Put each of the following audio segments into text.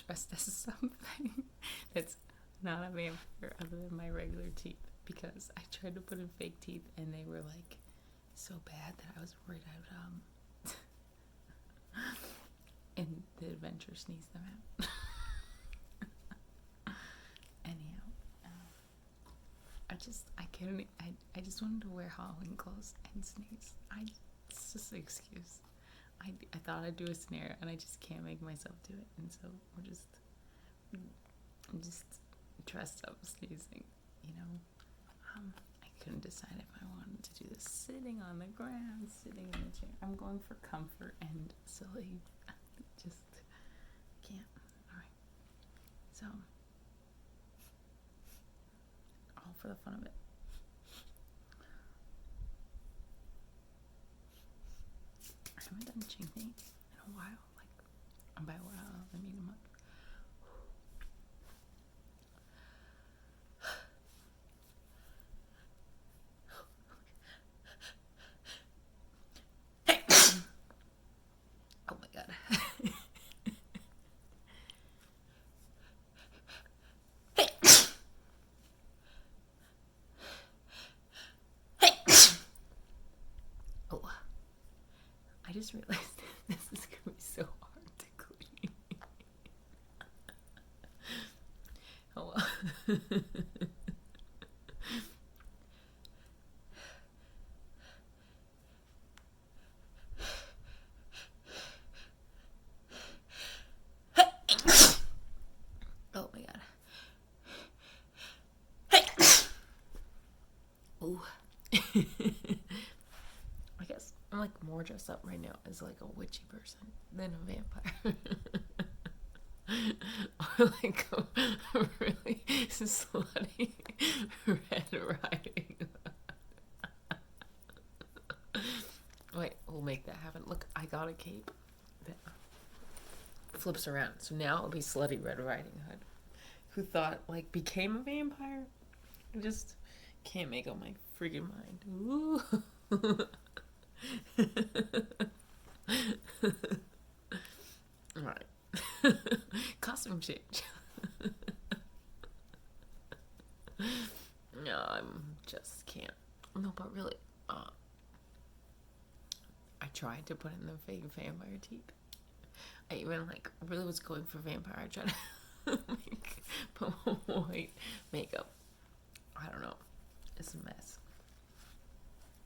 dressed as something that's not a vampire other than my regular teeth, because I tried to put in fake teeth and they were like so bad that I was worried I would in the adventure sneeze them out. Anyhow, I just wanted to wear Halloween clothes and sneeze. It's just an excuse. I thought I'd do a snare and I just can't make myself do it, and so I'm just dressed up sneezing, you know. I couldn't decide if I wanted to do this sitting on the ground, sitting in the chair. I'm going for comfort and silly. Just can't. Alright. So, all for the fun of it. I haven't done chhinkni in a while. By a while, I mean a month. Oh my god. Oh, I just realized this is gonna be so hard to clean. Oh well. Oh my god. Ooh. I guess I'm like more dressed up right now as like a witchy person than a vampire. Or like a really slutty Red Riding Hood. Wait, we'll make that happen. Look, I got a cape that flips around. So now it'll be slutty Red Riding Hood. Who thought, like, became a vampire? I just can't make up my freaking mind. Ooh. Alright. Costume change. No, I'm just can't. No, but really, I tried to put in the fake vampire teeth. I even like really was going for vampire. I tried to put white makeup. I don't know. It's a mess.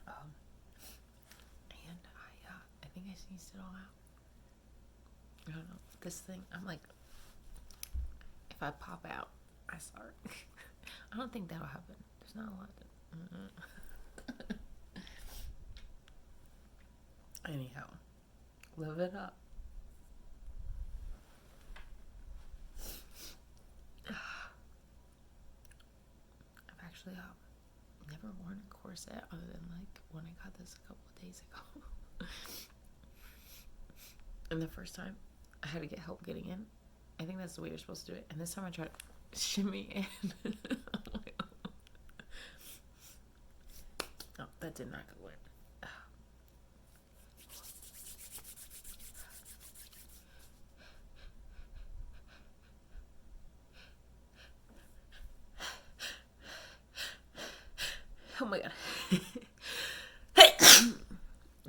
And I think I sneezed it all out. I don't know. This thing, I'm like, if I pop out, I start. I don't think that'll happen. There's not a lot to. Anyhow, live it up. I've actually never worn a corset other than like when I got this a couple of days ago. And the first time I had to get help getting in. I think that's the way you're supposed to do it. And this time I tried to shimmy in. Oh, that did not go in. Oh my god.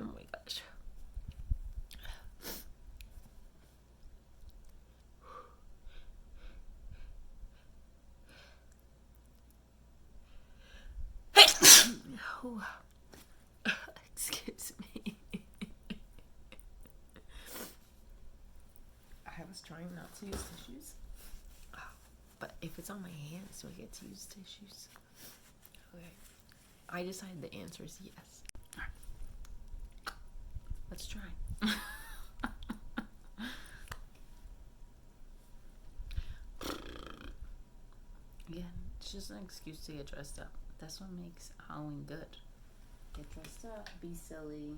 Oh my gosh. Oh. Excuse me. I was trying not to use tissues. But if it's on my hands, do I get to use tissues? Okay. I decided the answer is yes. Let's try. Again, it's just an excuse to get dressed up. That's what makes Halloween good. Get dressed up, be silly.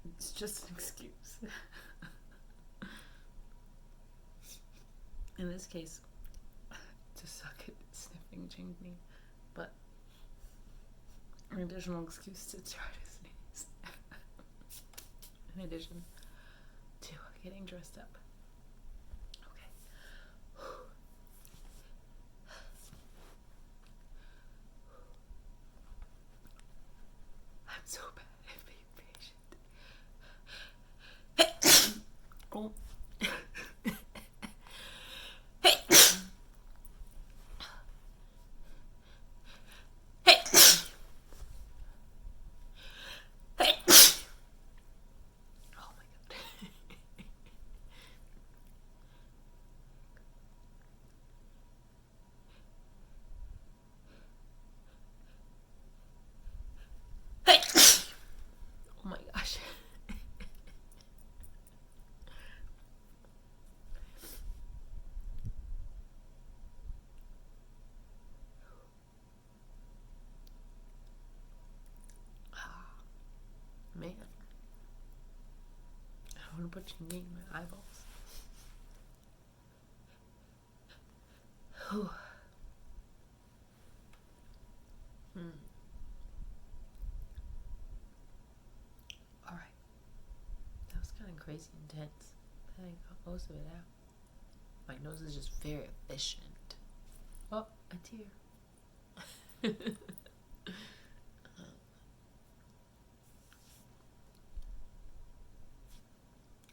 It's just an excuse. In this case, to suck at sniffing chhinkni, but an additional excuse to try to sneeze. In addition to getting dressed up. So bad at being patient. Oh. Oh my gosh. Man. I want to put chhinkni in my eyeballs. Whew. Alright. That was kind of crazy intense. I got most of it out. My nose is just very efficient. Oh, a tear.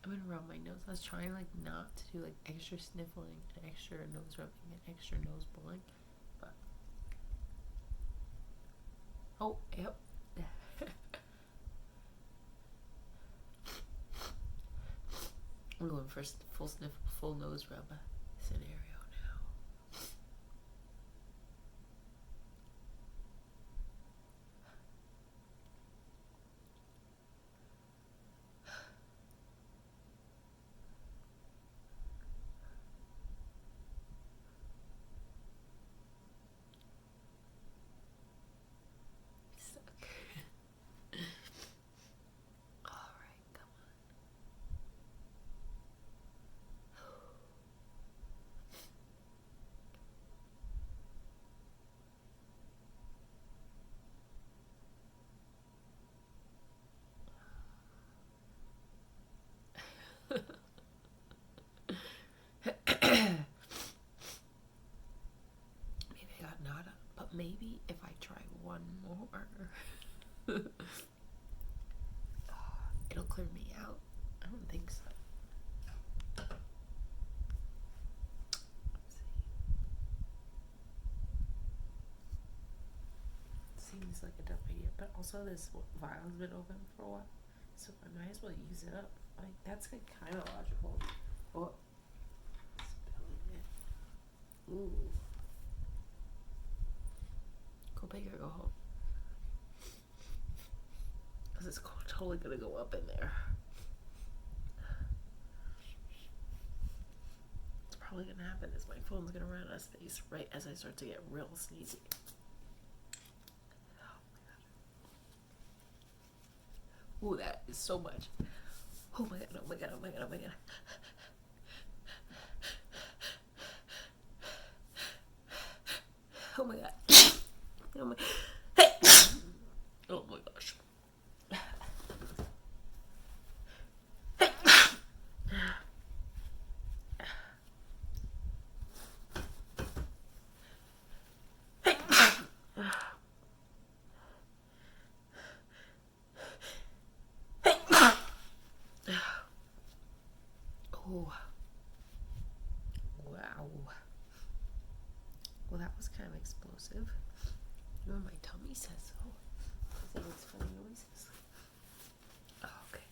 I'm gonna rub my nose. I was trying like not to do like extra sniffling and extra nose rubbing and extra nose blowing, but oh, yep. I'm going for full sniff, full nose rub scenario now. Stuck. All right, come on. Maybe I got nada, but maybe if I try one more, it'll clear me out. I don't think so. Let's see. Seems like a dumb idea, but also this vial's been open for a while, so I might as well use it up. Like, that's like kind of logical. Oh, spilling it. Ooh. Go big or go home. Because it's totally gonna go up in there. What's probably gonna happen is my phone's gonna run out of space right as I start to get real sneezy. Ooh, that is so much. Oh my god, oh my god, oh my god, oh my god. Oh my god. Oh my, oh my gosh. Oh. Wow. Well, that was kind of explosive. Even my tummy says so. Because it makes funny noises. Oh, okay.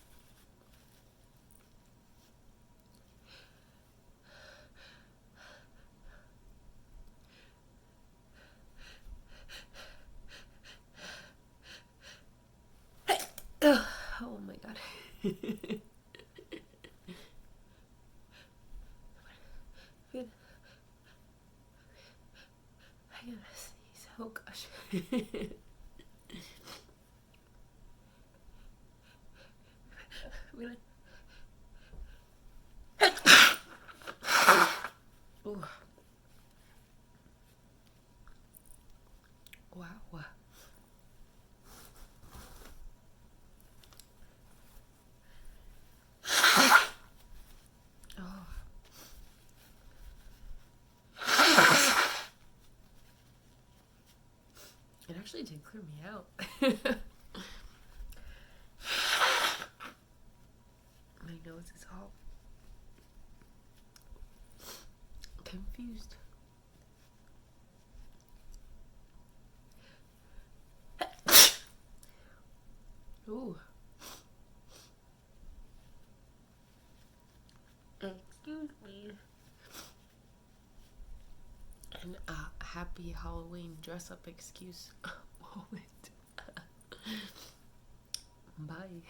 Oh my god. I gotta sneeze. Oh gosh. I'm gonna. Ooh. Wow. It actually did clear me out. nose is all confused. Ooh. Excuse me. And a happy Halloween dress up excuse moment. Bye.